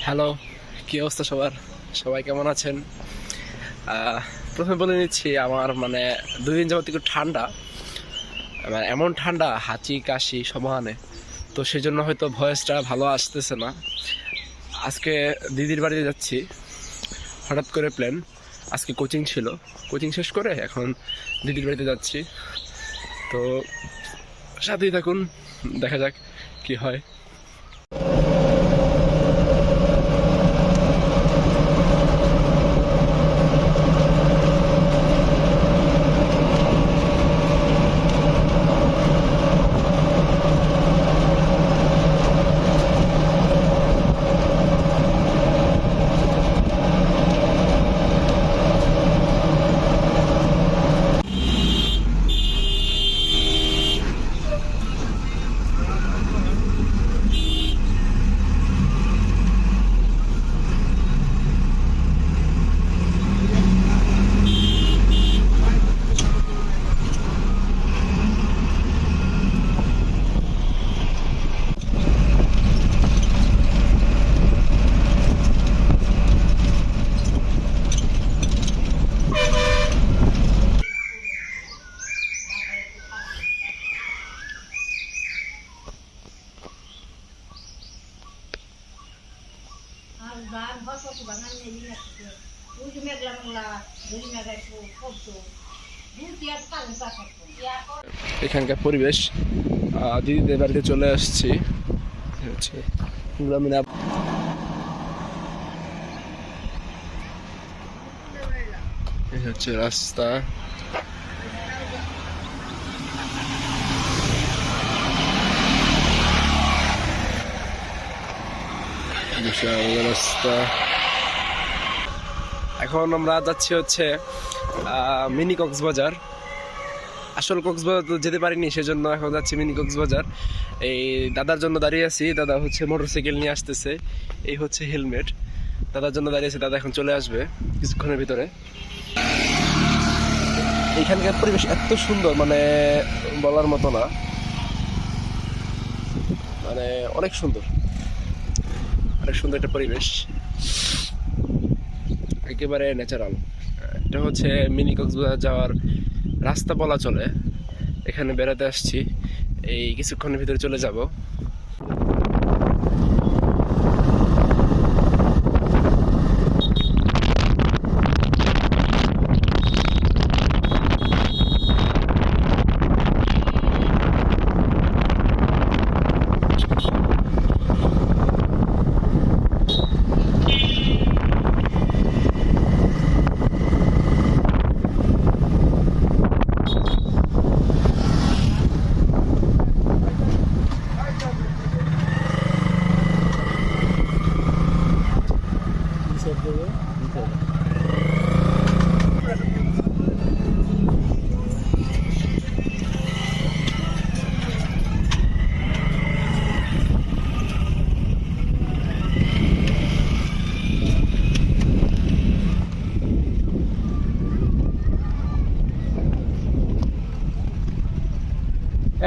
Hello, কি অবস্থা সবার? সবাই কেমন আছেন? প্রথমে বলে নিচ্ছি, আমার মানে 2 দিন যাবত একটু ঠান্ডা, মানে এমন ঠান্ডা, হাঁচি কাশি সমানে। তো সেই জন্য হয়তো ভয়েসটা ভালো আসতেছে না। আজকে দিদির বাড়িতে যাচ্ছি, হঠাৎ করে প্ল্যান। আজকে কোচিং ছিল, কোচিং শেষ করে এখন দিদির বাড়িতে যাচ্ছি। তো সাথেই থাকুন, দেখা যাক কি হয়। এখানকার পরিবেশ, দিদিদের বাড়িতে চলে আসছি। হচ্ছে গ্রামীণ এই হচ্ছে রাস্তা। বিশাল রাস্তা। এখন আমরা যাচ্ছি হচ্ছে মিনি কক্সবাজার। আসল কক্সবাজার তো যেতে পারিনি, সেজন্য এখন যাচ্ছি মিনি কক্সবাজার। এই দাদার জন্য দাঁড়িয়ে আছি, দাদা হচ্ছে মোটরসাইকেল নিয়ে আসতেছে। এই হচ্ছে হেলমেট, দাদার জন্য দাঁড়িয়ে আছে, দাদা এখন চলে আসবে কিছুক্ষণের ভিতরে। এইখানকার পরিবেশ এত সুন্দর, মানে বলার মতো না, মানে অনেক সুন্দর, অনেক সুন্দর একটা পরিবেশ, একেবারে ন্যাচারাল। এটা হচ্ছে মিনি কক্সবাজার যাওয়ার রাস্তা বলা চলে। এখানে বেড়াতে আসছি, এই কিছুক্ষণের ভিতরে চলে যাব।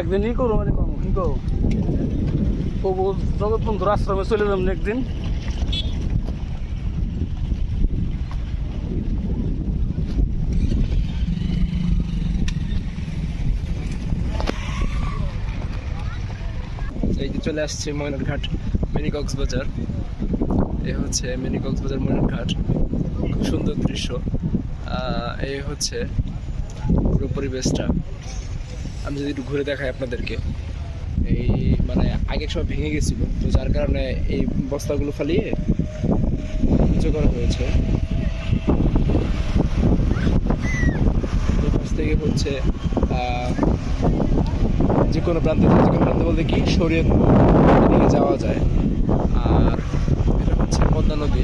একদিনই করবো মানে কর্ম, কিন্তু প্রভু জগৎবন্ধুর আশ্রমে চলে যাবেন একদিন। এই যে চলে আসছে ময়নারঘাট মিনি কক্সবাজার। এই হচ্ছে মিনি কক্সবাজার ময়নারঘাট, খুব সুন্দর দৃশ্য। এই হচ্ছে পুরো পরিবেশটা। আমি যদি একটু ঘুরে দেখাই আপনাদেরকে, এই মানে আগের সময় ভেঙে গেছিল, তো যার কারণে এই বস্তাগুলো ফালিয়ে উঁচু করা হয়েছে। এই পাশ থেকে হচ্ছে যে কোনো প্রান্তে বলতে কি শরীয়ত দিকে যাওয়া যায়। আর এটা হচ্ছে পদ্মা নদী।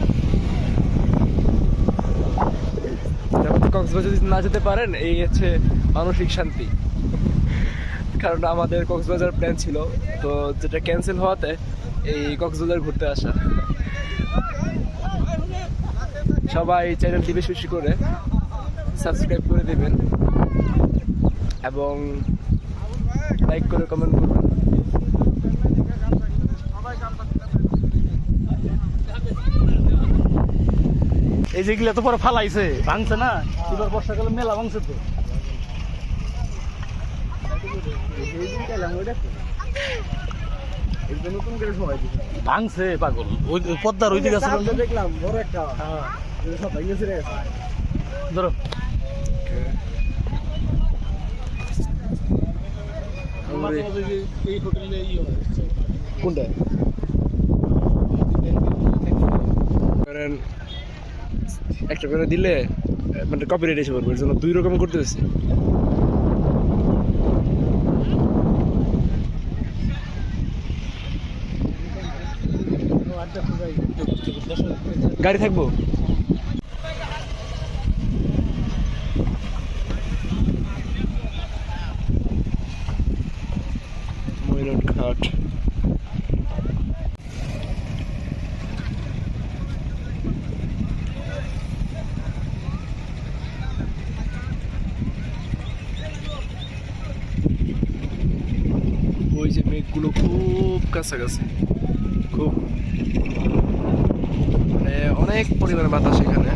কক্সবাজার যদি না যেতে পারেন, এই হচ্ছে মানসিক শান্তি। কারণ আমাদের কক্সবাজার প্ল্যান ছিল, তো যেটা ক্যান্সেল হওয়াতে এই কক্সবাজার ঘুরতে আসা। সবাই চ্যানেলটি বেশি বেশি করে সাবস্ক্রাইব করে দেবেন এবং লাইক করে কমেন্ট করবেন। এই যেগুলা তো পরে ফালাইছে, ভাঙছে না, এবার বর্ষাকালে মেলা ভাঙছে তো। ভাঙছে পাগল, ওই পদ্মার ওই দিকে আছে দেখলাম বড় একটা, সব ভেঙে ছিঁড়ে গেছে। ধরো এই হোটেলে কোনটা একটা করে দিলে মানে কপিরাইট এসে পড়বে, এর জন্য 2 রকম করতে হচ্ছে। গাড়ি থাকবো ময়ূর ঘাট। ওই যে মেঘগুলো খুব কাছাকাছি, খুব মানে অনেক পরিমাণে বাতাস এখানে।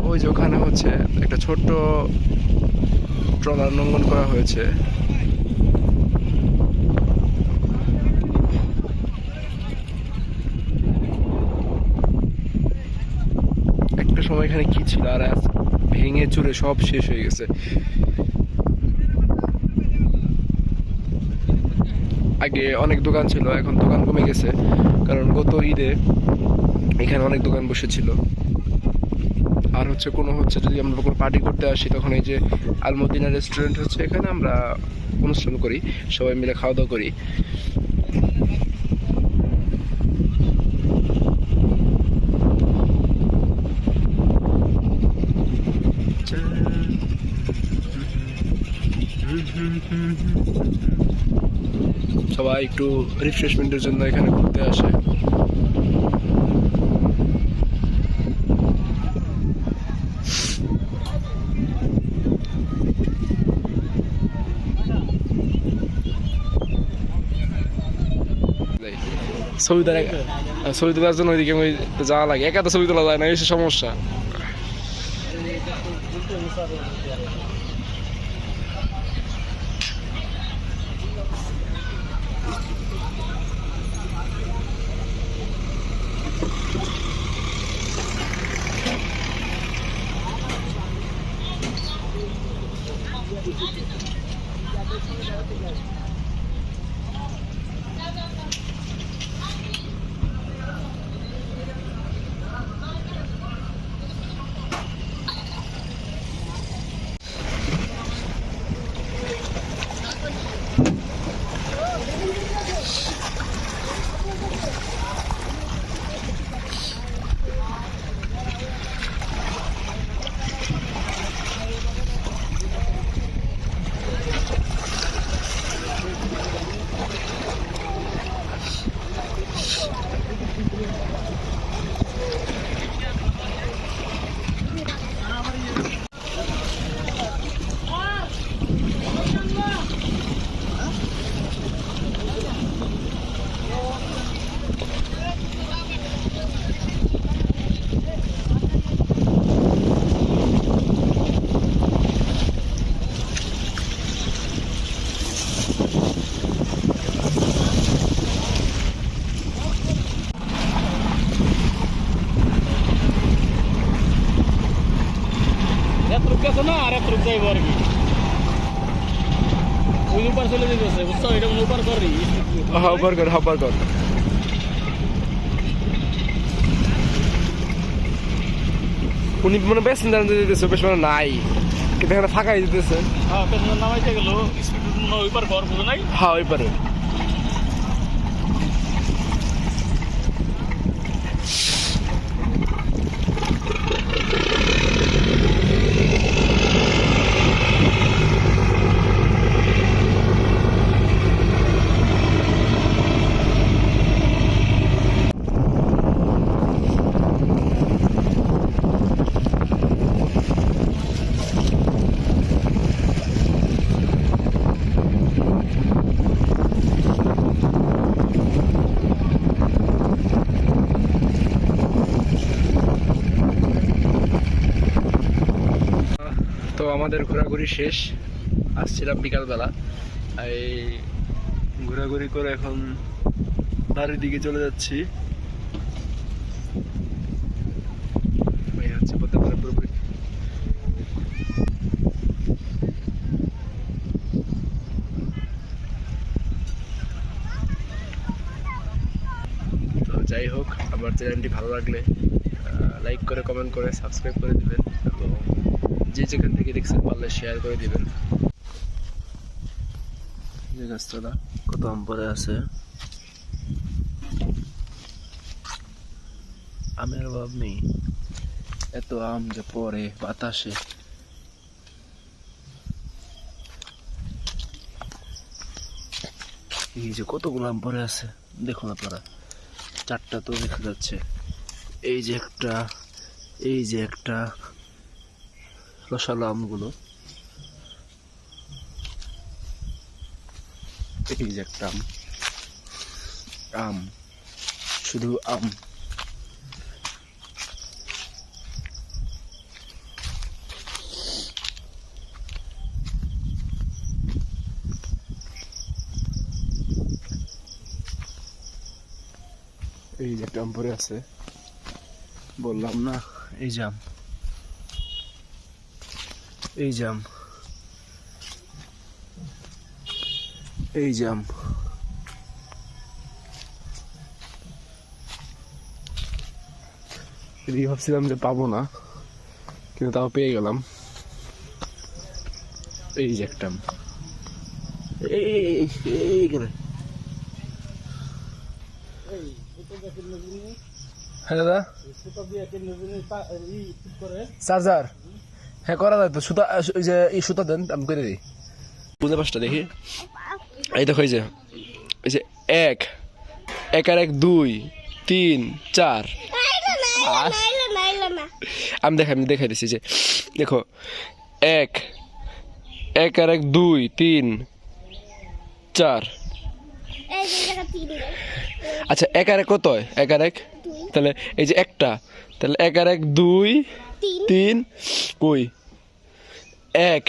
ওই যে ওখানে হচ্ছে একটা ছোট্ট ট্রলার নোঙ্গন করা হয়েছে। একটা সময় এখানে কি ছিল, আর ভেঙে চুরে সব শেষ হয়ে গেছে। আগে অনেক দোকান ছিল, এখন দোকান কমে গেছে, কারণ গত ঈদে এখানে অনেক দোকান বসেছিল। আর হচ্ছে যদি আমরা কোনো পার্টি করতে আসি, তখন এই যে আলমদিনা রেস্টুরেন্ট হচ্ছে, এখানে আমরা অনুষ্ঠান করি, সবাই মিলে খাওয়া দাওয়া করি। সবাই একটু রিফ্রেশমেন্টের জন্য এখানে ঘুরতে আসে। ছবি তোলার জন্য ওইদিকে যাওয়া লাগে, একা তো ছবি তোলা যায় না, এই সমস্যা। আছে না, আর এক রূপ যাইব আর কি, ওই উপর চলে যেতেছে, বুঝছো? এটা উপর করি, হাবার কর উনি মানে প্যাসেঞ্জার দিতেছে, বেশ মানে নাই, কিন্তু এখানে ফাঁকাই দিতেছে। হ্যাঁ, প্যাসেঞ্জার নামাইতে গেল, স্পিড ওই পার ঘর বুঝো নাই? হ্যাঁ, ওই পারে। আমাদের ঘোরাঘুরি শেষ। আসছিলাম বিকালবেলা, এই ঘোরাঘুরি করে এখন বাড়ির দিকে চলে যাচ্ছি। এই হচ্ছে পদ্মাপাড়া পুরোপুরি। তো যাই হোক, আমার চ্যানেলটি ভালো লাগলে লাইক করে, কমেন্ট করে, সাবস্ক্রাইব করে দিবেন এবং যে যেখান থেকে দেখছেন পারলে শেয়ার করে দিবেন। যে গাছটা কত আম পরে আছে, আমের অভাব নেই, এত আম যে পরে বাতাসে। এই যে কতগুলো আম পরে আছে দেখুন আপনারা, 4টা তো দেখা যাচ্ছে। এই যে একটা, এই যে একটা, রসালো আমগুলো, এই যে একটা আম, আম, শুধু আম। এই যে একটা আম পরে আছে, বললাম না, এই যে আম, এই যে আম, এই যে আম। এদিকে ভাবছিলাম যে পাবো না, কিন্তু তাও পেয়ে গেলাম। এই যে একটা আম, এই করে। হ্যাঁ দাদা, চার্জার হ্যাঁ করা যায় তো, সুতা, ওই যে এই সুতা দেন আমি করে দিই। বুঝতে পারছি দেখি, এই দেখো, এই যে 1 আর 1 2 3 4। আমি দেখাই দিচ্ছি যে দেখো, 1 আর 1 2 3 4। আচ্ছা 1 আর 1 কত হয়? 1 আর 1 তাহলে এই যে একটা, তাহলে 1 আর 1 2 3 কই 1